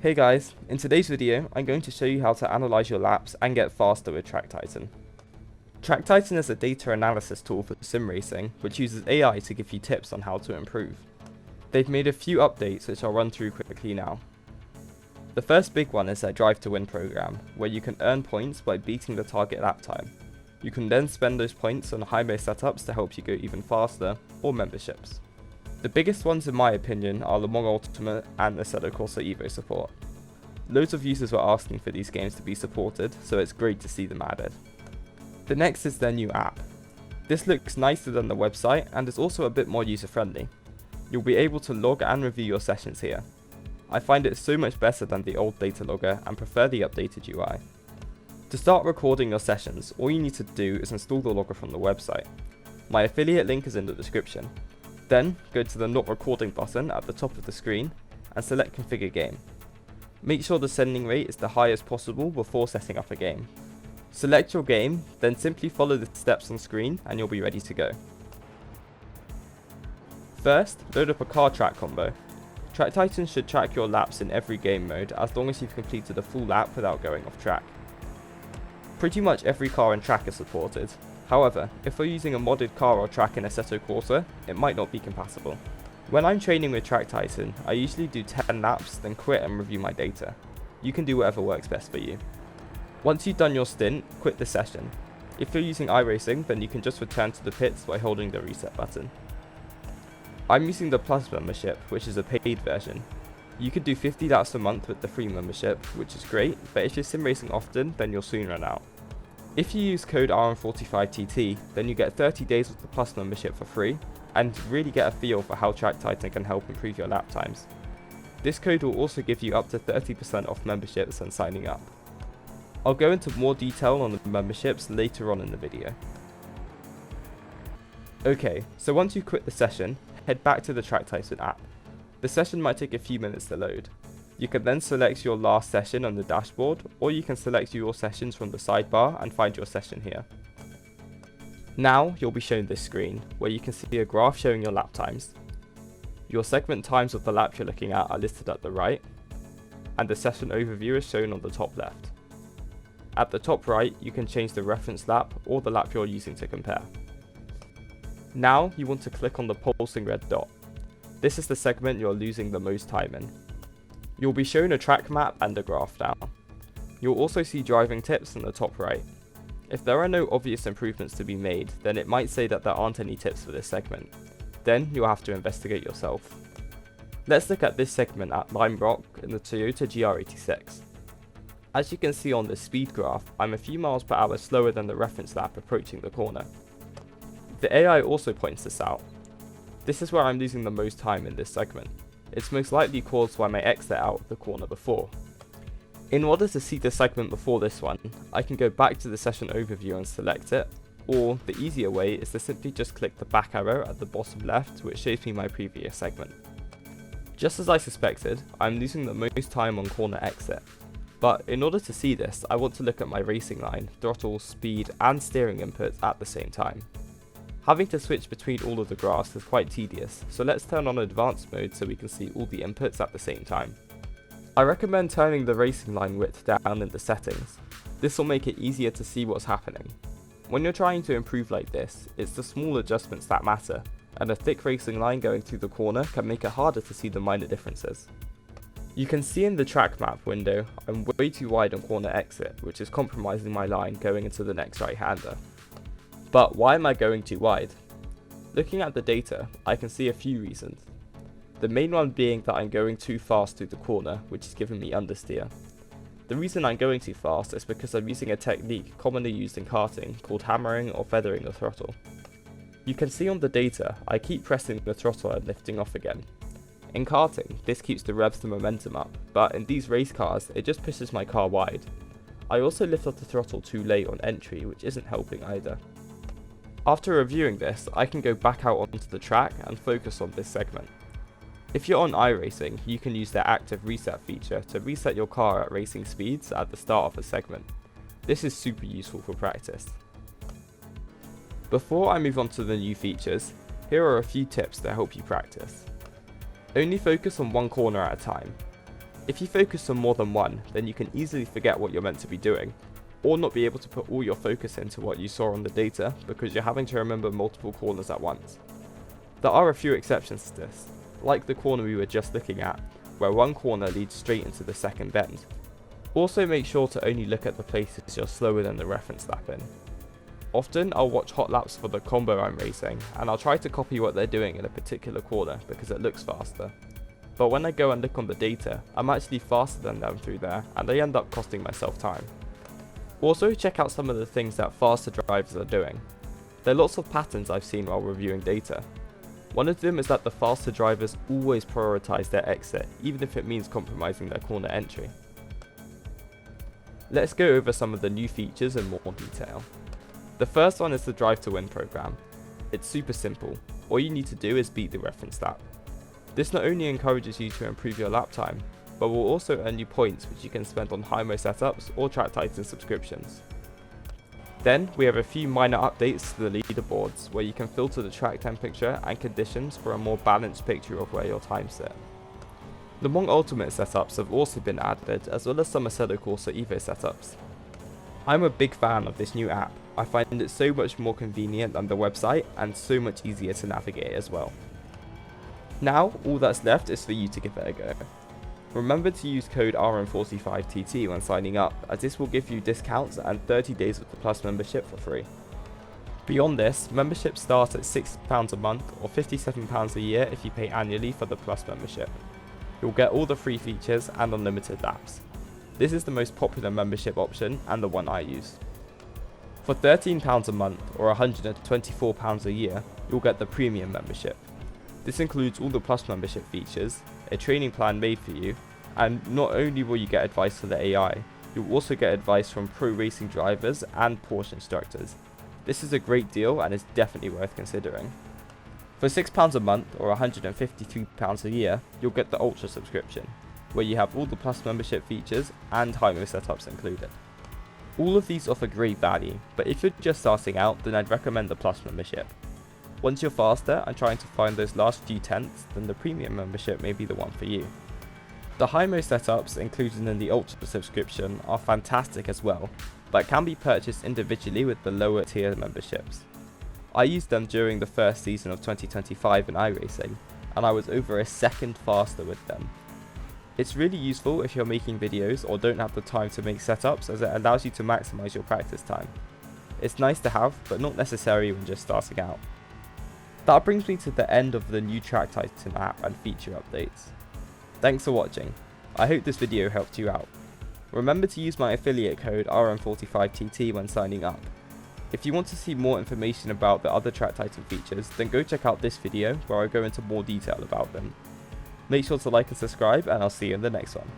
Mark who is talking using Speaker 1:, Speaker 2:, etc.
Speaker 1: Hey guys, in today's video I'm going to show you how to analyze your laps and get faster with TrackTitan. TrackTitan is a data analysis tool for sim racing which uses AI to give you tips on how to improve. They've made a few updates which I'll run through quickly now. The first big one is their Drive to Win program, where you can earn points by beating the target lap time. You can then spend those points on highway setups to help you go even faster, or memberships. The biggest ones in my opinion are Le Mans Ultimate and Assetto Corsa Evo support. Loads of users were asking for these games to be supported, so it's great to see them added. The next is their new app. This looks nicer than the website and is also a bit more user friendly. You'll be able to log and review your sessions here. I find it so much better than the old data logger and prefer the updated UI. To start recording your sessions, all you need to do is install the logger from the website. My affiliate link is in the description. Then, go to the Not Recording button at the top of the screen and select Configure Game. Make sure the sending rate is the highest possible before setting up a game. Select your game, then simply follow the steps on screen and you'll be ready to go. First, load up a car track combo. TrackTitan should track your laps in every game mode as long as you've completed a full lap without going off track. Pretty much every car and track is supported. However, if we're using a modded car or track in Assetto Corsa, it might not be compatible. When I'm training with TrackTitan, I usually do 10 laps, then quit and review my data. You can do whatever works best for you. Once you've done your stint, quit the session. If you're using iRacing, then you can just return to the pits by holding the reset button. I'm using the Plus membership, which is a paid version. You could do 50 laps a month with the free membership, which is great, but if you're sim racing often, then you'll soon run out. If you use code RM45TT, then you get 30 days of the Plus membership for free, and really get a feel for how TrackTitan can help improve your lap times. This code will also give you up to 30% off memberships when signing up. I'll go into more detail on the memberships later on in the video. Okay, so once you quit the session, head back to the TrackTitan app. The session might take a few minutes to load. You can then select your last session on the dashboard, or you can select your sessions from the sidebar and find your session here. Now you'll be shown this screen, where you can see a graph showing your lap times. Your segment times of the lap you're looking at are listed at the right, and the session overview is shown on the top left. At the top right, you can change the reference lap or the lap you're using to compare. Now you want to click on the pulsing red dot. This is the segment you're losing the most time in. You'll be shown a track map and a graph now. You'll also see driving tips in the top right. If there are no obvious improvements to be made, then it might say that there aren't any tips for this segment. Then you'll have to investigate yourself. Let's look at this segment at Lime Rock in the Toyota GR86. As you can see on the speed graph, I'm a few miles per hour slower than the reference lap approaching the corner. The AI also points this out. This is where I'm losing the most time in this segment. It's most likely caused by my exit out of the corner before. In order to see the segment before this one, I can go back to the session overview and select it, or the easier way is to simply just click the back arrow at the bottom left, which shows me my previous segment. Just as I suspected, I'm losing the most time on corner exit. But in order to see this, I want to look at my racing line, throttle, speed and steering inputs at the same time. Having to switch between all of the graphs is quite tedious, so let's turn on advanced mode so we can see all the inputs at the same time. I recommend turning the racing line width down in the settings. This will make it easier to see what's happening. When you're trying to improve like this, it's the small adjustments that matter, and a thick racing line going through the corner can make it harder to see the minor differences. You can see in the track map window, I'm way too wide on corner exit, which is compromising my line going into the next right-hander. But why am I going too wide? Looking at the data, I can see a few reasons. The main one being that I'm going too fast through the corner, which is giving me understeer. The reason I'm going too fast is because I'm using a technique commonly used in karting called hammering or feathering the throttle. You can see on the data, I keep pressing the throttle and lifting off again. In karting, this keeps the revs and momentum up, but in these race cars, it just pushes my car wide. I also lift off the throttle too late on entry, which isn't helping either. After reviewing this, I can go back out onto the track and focus on this segment. If you're on iRacing, you can use their active reset feature to reset your car at racing speeds at the start of a segment. This is super useful for practice. Before I move on to the new features, here are a few tips to help you practice. Only focus on one corner at a time. If you focus on more than one, then you can easily forget what you're meant to be doing, or not be able to put all your focus into what you saw on the data because you're having to remember multiple corners at once. There are a few exceptions to this, like the corner we were just looking at, where one corner leads straight into the second bend. Also make sure to only look at the places you're slower than the reference lap in. Often I'll watch hot laps for the combo I'm racing, and I'll try to copy what they're doing in a particular corner because it looks faster. But when I go and look on the data, I'm actually faster than them through there, and I end up costing myself time. Also check out some of the things that faster drivers are doing. There are lots of patterns I've seen while reviewing data. One of them is that the faster drivers always prioritize their exit, even if it means compromising their corner entry. Let's go over some of the new features in more detail. The first one is the Drive to Win program. It's super simple. All you need to do is beat the reference lap. This not only encourages you to improve your lap time, but will also earn you points which you can spend on Hymo setups or Track Titan subscriptions. Then we have a few minor updates to the leaderboards where you can filter the track temperature and conditions for a more balanced picture of where your times sit. The Monk Ultimate setups have also been added, as well as some Assetto Corsa Evo setups. I'm a big fan of this new app. I find it so much more convenient than the website and so much easier to navigate as well. Now all that's left is for you to give it a go. Remember to use code RM45TT when signing up, as this will give you discounts and 30 days of the Plus membership for free. Beyond this, memberships start at £6 a month or £57 a year if you pay annually for the Plus membership. You'll get all the free features and unlimited laps. This is the most popular membership option and the one I use. For £13 a month or £124 a year, you'll get the Premium membership. This includes all the Plus membership features, a training plan made for you, and not only will you get advice from the AI, you'll also get advice from pro racing drivers and Porsche instructors. This is a great deal and is definitely worth considering. For £6 a month or £153 a year, you'll get the Ultra subscription, where you have all the Plus membership features and Hymo setups included. All of these offer great value, but if you're just starting out, then I'd recommend the Plus membership. Once you're faster and trying to find those last few tenths, then the Premium membership may be the one for you. The Hymo setups included in the Ultra subscription are fantastic as well, but can be purchased individually with the lower tier memberships. I used them during the first season of 2025 in iRacing, and I was over a second faster with them. It's really useful if you're making videos or don't have the time to make setups, as it allows you to maximize your practice time. It's nice to have, but not necessary when just starting out. That brings me to the end of the new Track Titan app and feature updates. Thanks for watching. I hope this video helped you out. Remember to use my affiliate code RM45TT when signing up. If you want to see more information about the other Track Titan features, then go check out this video where I go into more detail about them. Make sure to like and subscribe, and I'll see you in the next one.